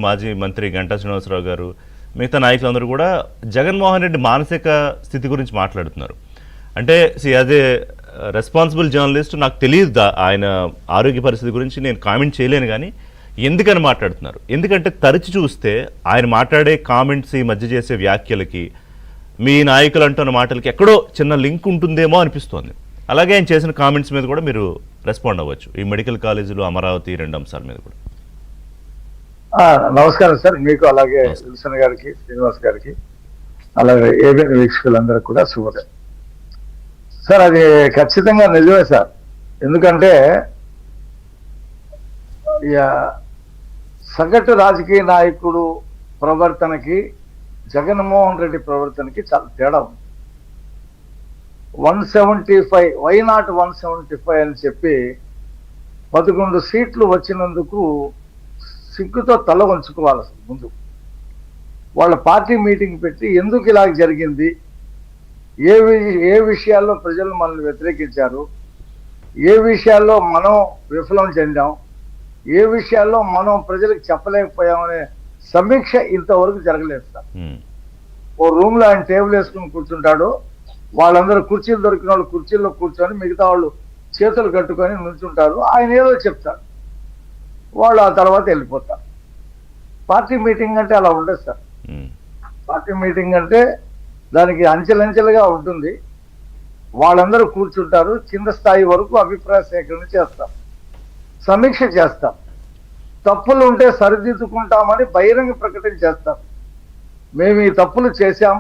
మాజీ మంత్రి గంటా శ్రీనివాసరావు గారు, మిగతా నాయకులందరూ కూడా జగన్మోహన్ రెడ్డి మానసిక స్థితి గురించి మాట్లాడుతున్నారు. అంటే యాజ్ ఏ రెస్పాన్సిబుల్ జర్నలిస్ట్ నాకు తెలియదు ఆయన ఆరోగ్య పరిస్థితి గురించి, నేను కామెంట్ చేయలేను. కానీ ఎందుకని మాట్లాడుతున్నారు? ఎందుకంటే తరచి చూస్తే ఆయన మాట్లాడే కామెంట్స్, ఈ మధ్య చేసే వ్యాఖ్యలకి, మీ నాయకులు అంటున్న మాటలకి ఎక్కడో చిన్న లింక్ ఉంటుందేమో అనిపిస్తోంది. అలాగే ఆయన చేసిన కామెంట్స్ మీద కూడా మీరు రెస్పాండ్ అవ్వచ్చు, ఈ మెడికల్ కాలేజీలు, అమరావతి 2 అంశాల మీద కూడా. నమస్కారం సార్, మీకు అలాగే విల్సన్ గారికి, శ్రీనివాస్ గారికి, అలాగే ఏబిఎన్ వీక్షకులందరికీ కూడా శుభోదయం సార్. అది ఖచ్చితంగా నిజమే సార్. ఎందుకంటే సగటు రాజకీయ నాయకుడు ప్రవర్తనకి జగన్మోహన్ రెడ్డి ప్రవర్తనకి చాలా తేడా ఉంది. 175 వైనాట్ 175 అని చెప్పి 11 సీట్లు వచ్చినందుకు సిగ్గుతో తల వంచుకోవాలి. ముందు వాళ్ళ పార్టీ మీటింగ్ పెట్టి ఎందుకు ఇలా జరిగింది, ఏ విషయాల్లో ప్రజలు మనల్ని వ్యతిరేకించారు, ఏ విషయాల్లో మనం విఫలం చెందాం, ఏ విషయాల్లో మనం ప్రజలకు చెప్పలేకపోయామనే సమీక్ష ఇంతవరకు జరగలేదు సార్. ఓ రూమ్ లో ఆయన టేబుల్ వేసుకుని కూర్చుంటాడు, వాళ్ళందరూ కుర్చీలు దొరికిన వాళ్ళు కుర్చీల్లో కూర్చొని మిగతా వాళ్ళు చేతులు కట్టుకొని నుంచుంటారు. ఆయన ఏదో చెప్తారు, వాళ్ళు ఆ తర్వాత వెళ్ళిపోతారు. పార్టీ మీటింగ్ అంటే అలా ఉండదు సార్. పార్టీ మీటింగ్ అంటే దానికి అంచెలంచెలుగా ఉంటుంది. వాళ్ళందరూ కూర్చుంటారు, కింద స్థాయి వరకు అభిప్రాయ సేకరణ చేస్తాం, సమీక్ష చేస్తాం, తప్పులు ఉంటే సరిదిద్దుకుంటామని బహిరంగ ప్రకటన చేస్తాం. మేము ఈ తప్పులు చేశాం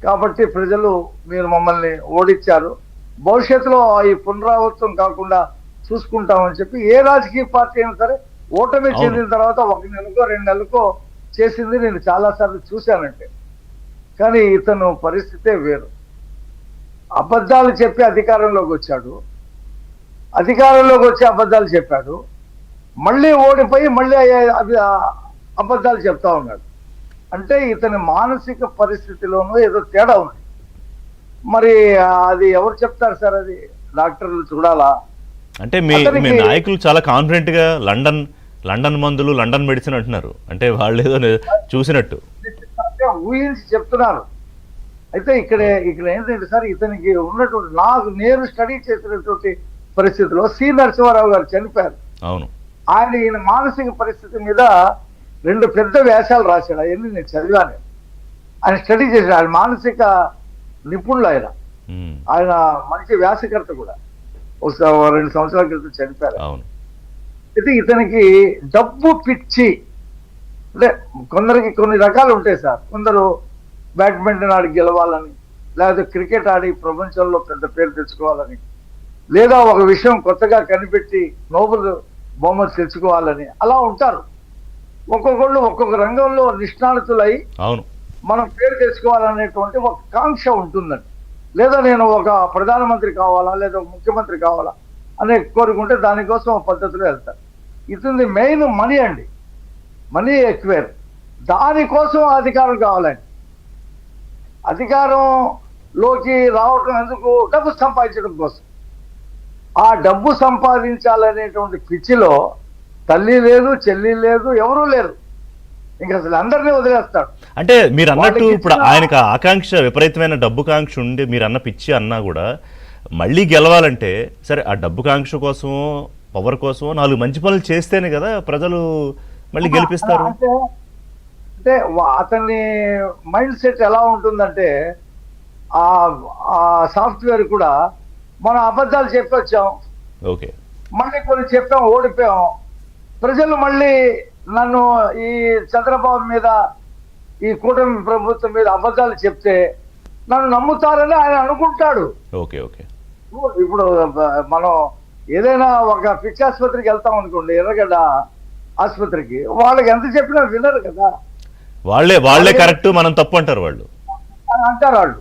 కాబట్టి ప్రజలు మీరు మమ్మల్ని ఓడించారు, భవిష్యత్తులో ఈ పునరావృతం కాకుండా చూసుకుంటామని చెప్పి ఏ రాజకీయ పార్టీ అయినా సరే ఓటమి చెందిన తర్వాత 1 నెలకో 2 నెలలకో చేసింది నేను చాలాసార్లు చూశానంటే. కానీ ఇతను పరిస్థితే వేరు. అబద్ధాలు చెప్పి అధికారంలోకి వచ్చాడు, అధికారంలోకి వచ్చి అబద్ధాలు చెప్పాడు, మళ్ళీ ఓడిపోయి మళ్ళీ అబద్ధాలు చెప్తా ఉన్నాడు. అంటే ఇతని మానసిక పరిస్థితిలోనూ ఏదో తేడా ఉంది. మరి అది ఎవరు చెప్తారు సార్? అది డాక్టర్లు చూడాలా? అంటే మీ నాయకులు చాలా కాన్ఫిడెంట్ గా లండన్ మందులు, లండన్ మెడిసిన్ అంటున్నారు. అంటే వాళ్ళు ఏదో చూసినట్టు ఊహించి చెప్తున్నారు. అయితే ఇక్కడ ఏంటంటే సార్, ఇతనికి ఉన్నటువంటి నాకు నేను స్టడీ చేసినటువంటి పరిస్థితిలో సి నరసింహారావు గారు చనిపోయారు. అవును, ఈయన మానసిక పరిస్థితి మీద 2 పెద్ద వ్యాసాలు రాశాడు. అవన్నీ నేను చదివాను. ఆయన స్టడీ చేశాడు, ఆయన మానసిక నిపుణులు. ఆయన మంచి వ్యాసకర్త కూడా. 2 సంవత్సరాల క్రితం చనిపోయారు. అయితే ఇతనికి డబ్బు పిచ్చి. అంటే కొందరికి కొన్ని రకాలు ఉంటాయి సార్. కొందరు బ్యాడ్మింటన్ ఆడి గెలవాలని, లేకపోతే క్రికెట్ ఆడి ప్రపంచంలో పెద్ద పేరు తెచ్చుకోవాలని, లేదా ఒక విషయం కొత్తగా కనిపెట్టి నోబెల్ బహుమతి తెచ్చుకోవాలని అలా ఉంటారు. ఒక్కొక్కళ్ళు ఒక్కొక్క రంగంలో నిష్ణాతులై మనం పేరు తెచ్చుకోవాలనేటువంటి ఒక కాంక్ష ఉంటుందండి. లేదా నేను ఒక ప్రధానమంత్రి కావాలా, లేదా ఒక ముఖ్యమంత్రి కావాలా అనే కోరుకుంటే దానికోసం పద్ధతిలో వెళ్తారు. ఇతని మెయిన్ మనీ అండి, మనీ ఎక్వైర్. దానికోసం అధికారం కావాలండి. అధికారంలోకి రావటం ఎందుకు? డబ్బు సంపాదించడం కోసం. ఆ డబ్బు సంపాదించాలనేటువంటి పిచ్చిలో తల్లి లేదు, చెల్లి లేదు, ఎవరూ లేరు. ఇంకా అసలు అందరినీ వదిలేస్తాడు. అంటే మీరు అన్నట్టు ఇప్పుడు ఆయనకు ఆకాంక్ష, విపరీతమైన డబ్బు కాంక్ష ఉండి మీరు అన్న పిచ్చి అన్నా కూడా మళ్ళీ గెలవాలంటే సరే ఆ డబ్బు కాంక్ష కోసమో పవర్ కోసమో 4 మంచి పనులు చేస్తేనే కదా ప్రజలు మళ్ళీ గెలిపిస్తారు. అంటే అతని మైండ్ సెట్ ఎలా ఉంటుందంటే, ఆ సాఫ్ట్వేర్ కూడా మనం అబద్ధాలు చెప్పొచ్చాం, ఓకే, మళ్ళీ కొన్ని చెప్పాం, ఓడిపోయాం, ప్రజలు మళ్ళీ నన్ను ఈ చంద్రబాబు మీద, ఈ కూటమి ప్రభుత్వం మీద అబద్ధాలు చెప్తే నన్ను నమ్ముతారని ఆయన అనుకుంటాడు. Okay okay. ఇప్పుడు మనం ఏదైనా ఒక పిచ్చి ఆసుపత్రికి వెళ్తాం అనుకోండి, ఎర్రగడ్డ ఆసుపత్రికి, వాళ్ళకి ఎంత చెప్పినా వినరు కదా. వాళ్ళే కరెక్ట్, మనం తప్పు అంటారు వాళ్ళు. అంటారు.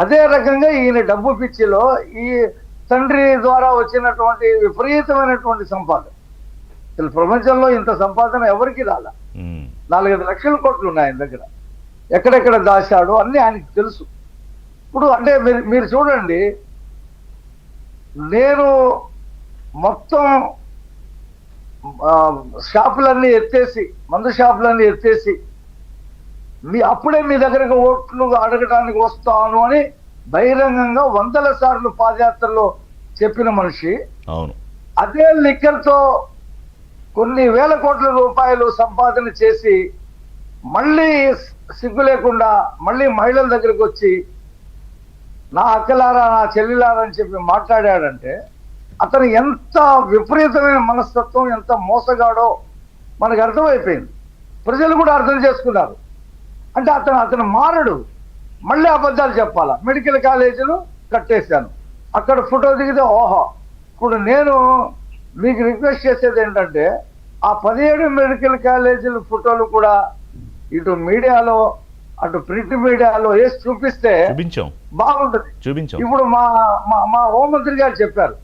అదే రకంగా ఈయన డబ్బు పిచ్చిలో ఈ తండ్రి ద్వారా వచ్చినటువంటి విపరీతమైనటువంటి సంపాదన, అసలు ప్రపంచంలో ఇంత సంపాదన ఎవరికి రాలా. 4-5 లక్షల కోట్లు ఉన్నాయి ఆయన దగ్గర. ఎక్కడెక్కడ దాచాడో అన్నీ ఆయనకి తెలుసు. ఇప్పుడు అంటే మీరు చూడండి, నేను మొత్తం షాపులన్నీ ఎత్తేసి, మందు షాపులన్నీ ఎత్తేసి అప్పుడే మీ దగ్గరకు ఓట్లు అడగడానికి వస్తాను అని బహిరంగంగా వందల సార్లు పాదయాత్రలో చెప్పిన మనిషి, అవును, అదే లిక్కర్తో కొన్ని వేల కోట్ల రూపాయలు సంపాదన చేసి మళ్ళీ సిగ్గు లేకుండా మళ్ళీ మహిళల దగ్గరికి వచ్చి నా అక్కలారా నా చెల్లిలారా అని చెప్పి మాట్లాడాడంటే అతను ఎంత విపరీతమైన మనస్తత్వం, ఎంత మోసగాడో మనకు అర్థమైపోయింది. ప్రజలు కూడా అర్థం చేసుకున్నారు. అంటే అతను మారడు, మళ్ళీ అబద్ధాలు చెప్పాలా. మెడికల్ కాలేజీలు కట్టేశాను, అక్కడ ఫోటో దిగితే ఓహో. ఇప్పుడు నేను మీకు రిక్వెస్ట్ చేసేది ఏంటంటే ఆ 17 మెడికల్ కాలేజీల ఫోటోలు కూడా ఇటు మీడియాలో అటు ప్రింట్ మీడియాలో వేసి చూపిస్తే బాగుంటుంది. ఇప్పుడు మా మా హోంమంత్రి గారు చెప్పారు,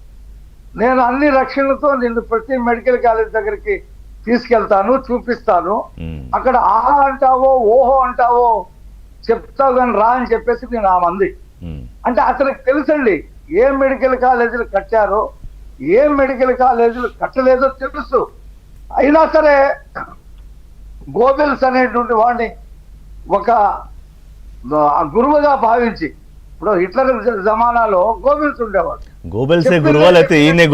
నేను అన్ని రక్షణలతో నిన్ను ప్రతి మెడికల్ కాలేజ్ దగ్గరికి తీసుకెళ్తాను, చూపిస్తాను, అక్కడ ఆహా అంటావో ఓహో అంటావో చెప్తావు కానీ రా అని చెప్పేసి నేను ఆ మంది. అంటే అతనికి తెలుసండి ఏ మెడికల్ కాలేజీలు కట్టారో ఏ మెడికల్ కాలేజీలు కట్టలేదో తెలుసు. అయినా సరే గోబెల్స్ అనేటువంటి వాడిని ఒక గురువుగా భావించి, ఇప్పుడు హిట్లర్ జమానాలో గోబెల్స్ ఉండేవాడు. గోబెల్సే గురువా లేకపోతే ఈయనే